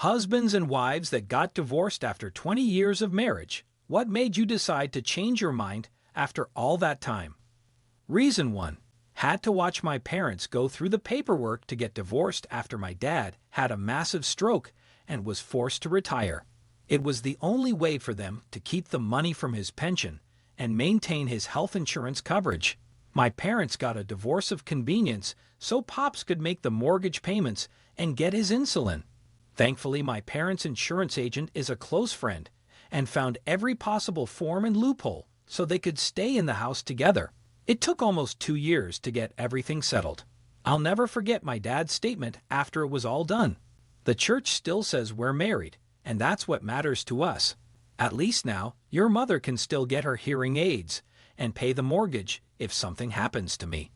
Husbands and wives that got divorced after 20 years of marriage. What made you decide to change your mind after all that time? Reason 1. Had to watch my parents go through the paperwork to get divorced after my dad had a massive stroke and was forced to retire. It was the only way for them to keep the money from his pension and maintain his health insurance coverage. My parents got a divorce of convenience so Pops could make the mortgage payments and get his insulin. Thankfully, my parents' insurance agent is a close friend and found every possible form and loophole so they could stay in the house together. It took almost 2 years to get everything settled. I'll never forget my dad's statement after it was all done. The church still says we're married, and that's what matters to us. At least now, your mother can still get her hearing aids and pay the mortgage if something happens to me.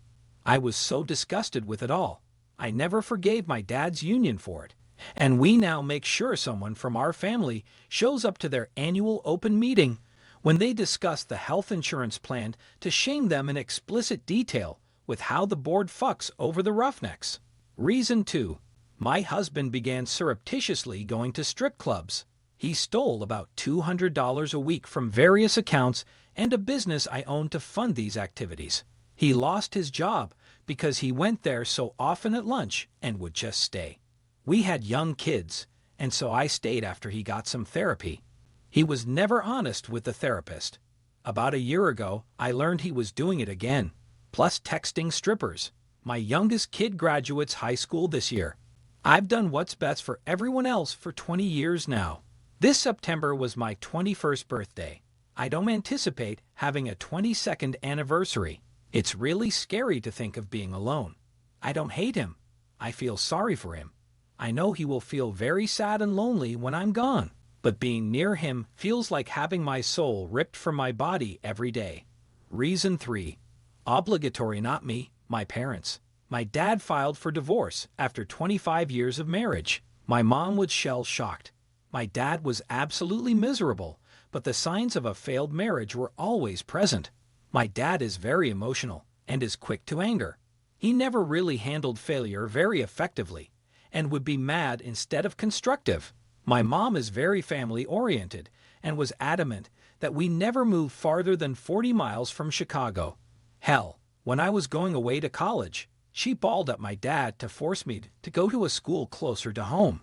I was so disgusted with it all. I never forgave my dad's union for it. And we now make sure someone from our family shows up to their annual open meeting when they discuss the health insurance plan to shame them in explicit detail with how the board fucks over the roughnecks. Reason 2. My husband began surreptitiously going to strip clubs. He stole about $200 a week from various accounts and a business I owned to fund these activities. He lost his job because he went there so often at lunch and would just stay. We had young kids, and so I stayed after he got some therapy. He was never honest with the therapist. About a year ago, I learned he was doing it again, plus texting strippers. My youngest kid graduates high school this year. I've done what's best for everyone else for 20 years now. This September was my 21st birthday. I don't anticipate having a 22nd anniversary. It's really scary to think of being alone. I don't hate him. I feel sorry for him. I know he will feel very sad and lonely when I'm gone, but being near him feels like having my soul ripped from my body every day. Reason 3. Obligatory, not me, my parents. My dad filed for divorce after 25 years of marriage. My mom was shell-shocked. My dad was absolutely miserable, but the signs of a failed marriage were always present. My dad is very emotional and is quick to anger. He never really handled failure very effectively and would be mad instead of constructive. My mom is very family-oriented and was adamant that we never move farther than 40 miles from Chicago. Hell, when I was going away to college, she bawled at my dad to force me to go to a school closer to home.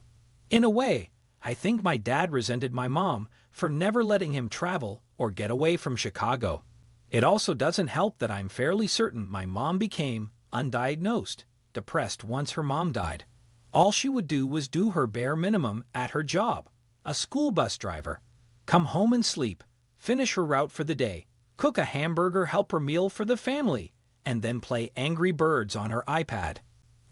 In a way, I think my dad resented my mom for never letting him travel or get away from Chicago. It also doesn't help that I'm fairly certain my mom became undiagnosed depressed once her mom died. All she would do was do her bare minimum at her job, a school bus driver. Come home and sleep, finish her route for the day, cook a hamburger helper meal for the family, and then play Angry Birds on her iPad.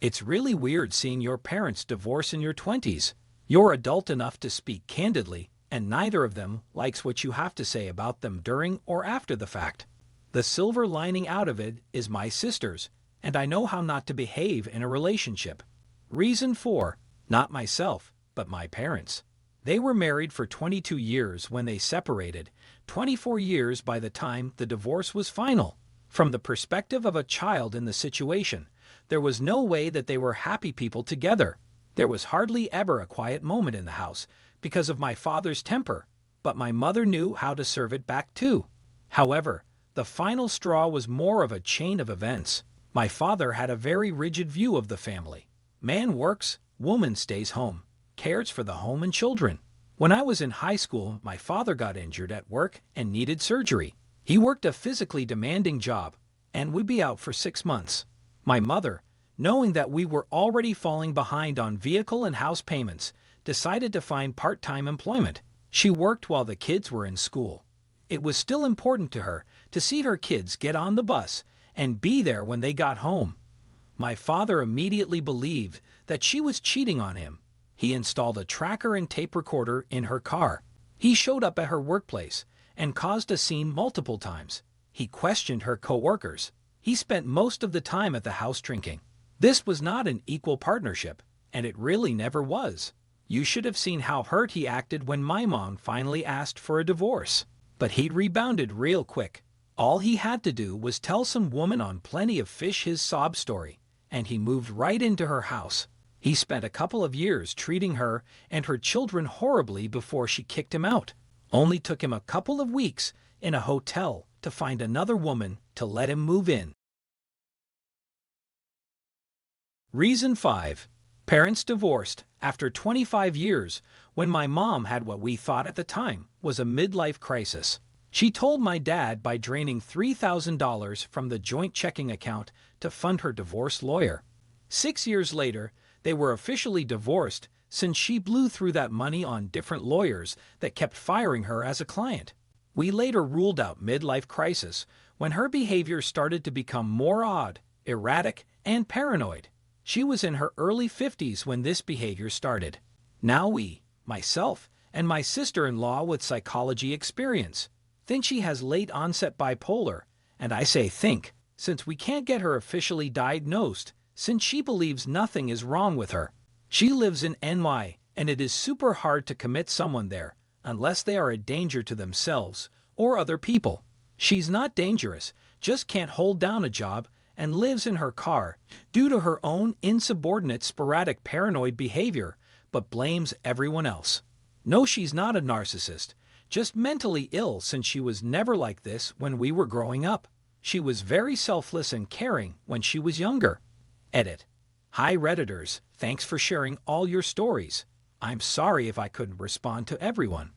It's really weird seeing your parents divorce in your 20s. You're adult enough to speak candidly, and neither of them likes what you have to say about them during or after the fact. The silver lining out of it is my sisters, and I know how not to behave in a relationship. Reason 4. Not myself, but my parents. They were married for 22 years when they separated, 24 years by the time the divorce was final. From the perspective of a child in the situation, there was no way that they were happy people together. There was hardly ever a quiet moment in the house because of my father's temper, but my mother knew how to serve it back too. However, the final straw was more of a chain of events. My father had a very rigid view of the family. Man works, woman stays home, cares for the home and children. When I was in high school, my father got injured at work and needed surgery. He worked a physically demanding job and would be out for 6 months. My mother, knowing that we were already falling behind on vehicle and house payments, decided to find part-time employment. She worked while the kids were in school. It was still important to her to see her kids get on the bus and be there when they got home. My father immediately believed that she was cheating on him. He installed a tracker and tape recorder in her car. He showed up at her workplace and caused a scene multiple times. He questioned her co-workers. He spent most of the time at the house drinking. This was not an equal partnership, and it really never was. You should have seen how hurt he acted when my mom finally asked for a divorce. But he'd rebounded real quick. All he had to do was tell some woman on Plenty of Fish his sob story, and he moved right into her house. He spent a couple of years treating her and her children horribly before she kicked him out. Only took him a couple of weeks in a hotel to find another woman to let him move in. Reason 5. Parents divorced after 25 years when my mom had what we thought at the time was a midlife crisis. She told my dad by draining $3,000 from the joint checking account to fund her divorce lawyer. 6 years later, they were officially divorced since she blew through that money on different lawyers that kept firing her as a client. We later ruled out midlife crisis when her behavior started to become more odd, erratic, and paranoid. She was in her early 50s when this behavior started. Now we, myself, and my sister-in-law with psychology experience, think she has late-onset bipolar, and I say think, since we can't get her officially diagnosed, since she believes nothing is wrong with her. She lives in NY, and it is super hard to commit someone there, unless they are a danger to themselves or other people. She's not dangerous, just can't hold down a job, and lives in her car due to her own insubordinate sporadic paranoid behavior, but blames everyone else. No, she's not a narcissist, just mentally ill since she was never like this when we were growing up. She was very selfless and caring when she was younger. Edit. Hi Redditors, thanks for sharing all your stories. I'm sorry if I couldn't respond to everyone.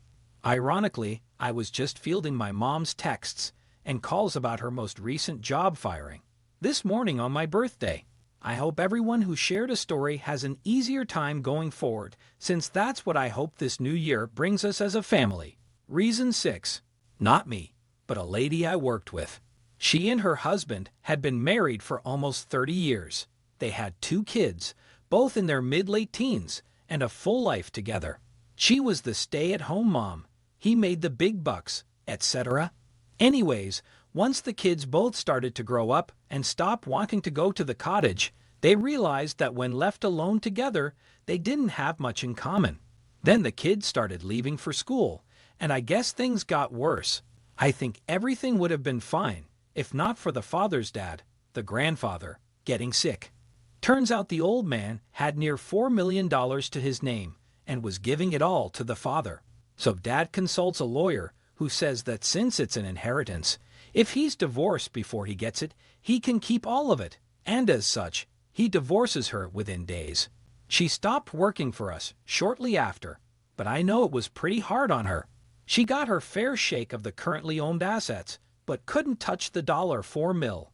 Ironically, I was just fielding my mom's texts and calls about her most recent job firing this morning on my birthday. I hope everyone who shared a story has an easier time going forward, since that's what I hope this new year brings us as a family. Reason 6. Not me, but a lady I worked with. She and her husband had been married for almost 30 years. They had 2 kids, both in their mid-late teens, and a full life together. She was the stay-at-home mom. He made the big bucks, etc. Anyways, once the kids both started to grow up and stop wanting to go to the cottage, they realized that when left alone together, they didn't have much in common. Then the kids started leaving for school, and I guess things got worse. I think everything would have been fine if not for the father's dad, the grandfather, getting sick. Turns out the old man had near $4 million to his name and was giving it all to the father. So dad consults a lawyer who says that since it's an inheritance, if he's divorced before he gets it, he can keep all of it, and as such, he divorces her within days. She stopped working for us shortly after, but I know it was pretty hard on her. She got her fair shake of the currently owned assets, but couldn't touch the $4 million.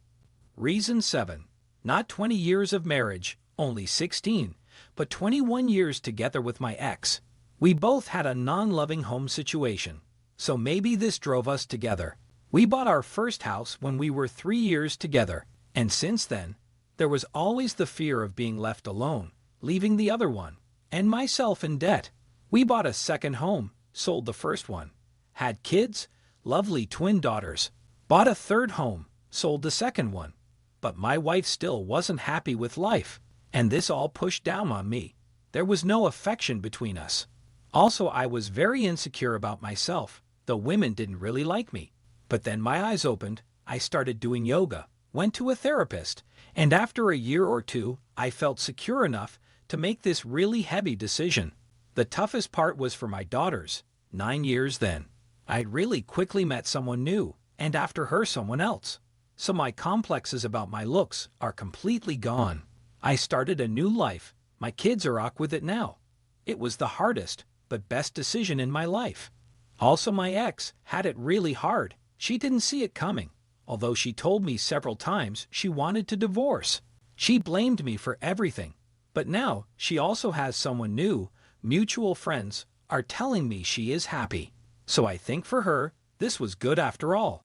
Reason 7. Not 20 years of marriage, only 16, but 21 years together with my ex. We both had a non-loving home situation, so maybe this drove us together. We bought our first house when we were 3 years together, and since then, there was always the fear of being left alone, leaving the other one, and myself in debt. We bought a second home, sold the first one, had kids, lovely twin daughters, bought a third home, sold the second one. But my wife still wasn't happy with life, and this all pushed down on me. There was no affection between us. Also, I was very insecure about myself, though women didn't really like me. But then my eyes opened, I started doing yoga, went to a therapist, and after a year or 2, I felt secure enough to make this really heavy decision. The toughest part was for my daughters, 9 years then. I'd really quickly met someone new, and after her someone else. So my complexes about my looks are completely gone. I started a new life. My kids are awkward with it now. It was the hardest, but best decision in my life. Also, my ex had it really hard. She didn't see it coming, although she told me several times she wanted to divorce. She blamed me for everything. But now she also has someone new. Mutual friends are telling me she is happy. So I think for her, this was good after all.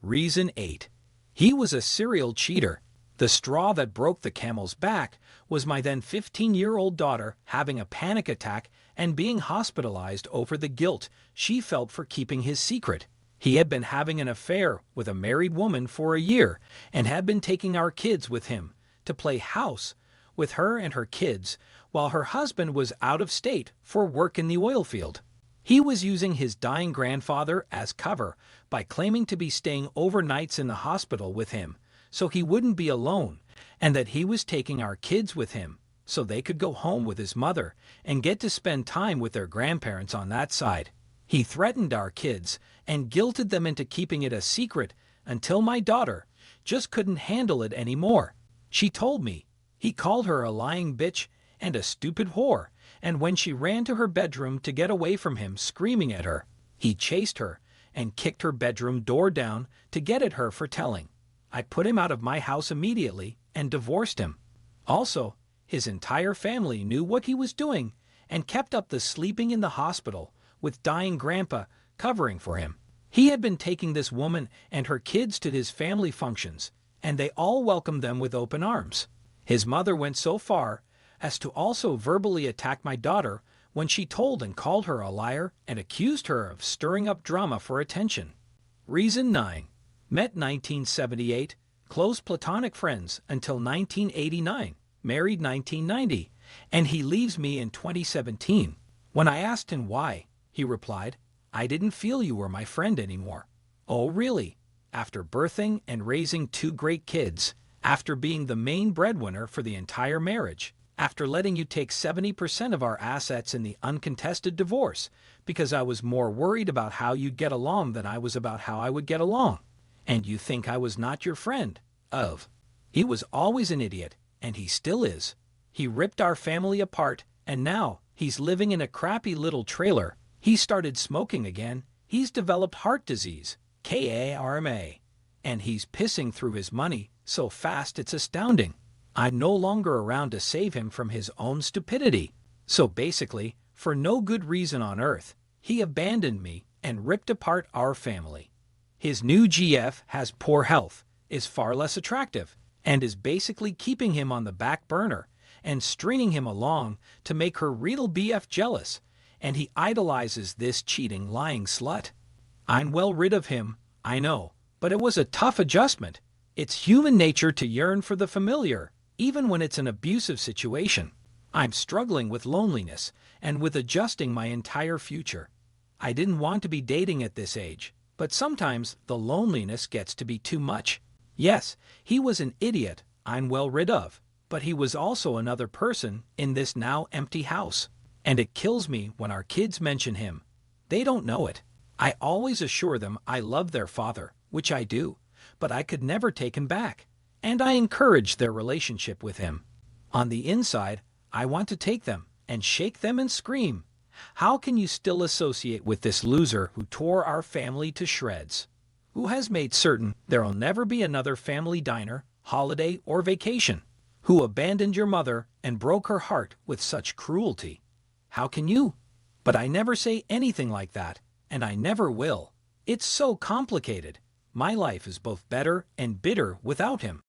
Reason 8. He was a serial cheater. The straw that broke the camel's back was my then 15-year-old daughter having a panic attack and being hospitalized over the guilt she felt for keeping his secret. He had been having an affair with a married woman for a year and had been taking our kids with him to play house with her and her kids while her husband was out of state for work in the oil field. He was using his dying grandfather as cover by claiming to be staying overnights in the hospital with him so he wouldn't be alone and that he was taking our kids with him so they could go home with his mother and get to spend time with their grandparents on that side. He threatened our kids and guilted them into keeping it a secret until my daughter just couldn't handle it anymore. She told me he called her a lying bitch and a stupid whore, and when she ran to her bedroom to get away from him screaming at her, he chased her and kicked her bedroom door down to get at her for telling. I put him out of my house immediately and divorced him. Also, his entire family knew what he was doing and kept up the sleeping in the hospital with dying grandpa covering for him. He had been taking this woman and her kids to his family functions, and they all welcomed them with open arms. His mother went so far as to also verbally attack my daughter when she told and called her a liar and accused her of stirring up drama for attention. Reason 9. Met 1978, close platonic friends until 1989, married 1990, and he leaves me in 2017. When I asked him why, he replied, "I didn't feel you were my friend anymore." Oh really? After birthing and raising two great kids, after being the main breadwinner for the entire marriage, after letting you take 70% of our assets in the uncontested divorce, because I was more worried about how you'd get along than I was about how I would get along. And you think I was not your friend? He was always an idiot, and he still is. He ripped our family apart, and now he's living in a crappy little trailer. He started smoking again. He's developed heart disease, KARMA, and he's pissing through his money so fast it's astounding. I'm no longer around to save him from his own stupidity. So basically, for no good reason on earth, he abandoned me and ripped apart our family. His new GF has poor health, is far less attractive, and is basically keeping him on the back burner and stringing him along to make her real BF jealous, and he idolizes this cheating, lying slut. I'm well rid of him, I know, but it was a tough adjustment. It's human nature to yearn for the familiar, even when it's an abusive situation. I'm struggling with loneliness and with adjusting my entire future. I didn't want to be dating at this age, but sometimes the loneliness gets to be too much. Yes, he was an idiot I'm well rid of, but he was also another person in this now empty house. And it kills me when our kids mention him. They don't know it. I always assure them I love their father, which I do, but I could never take him back. And I encourage their relationship with him. On the inside, I want to take them and shake them and scream, "How can you still associate with this loser who tore our family to shreds? Who has made certain there'll never be another family diner, holiday, or vacation? Who abandoned your mother and broke her heart with such cruelty? How can you?" But I never say anything like that, and I never will. It's so complicated. My life is both better and bitter without him.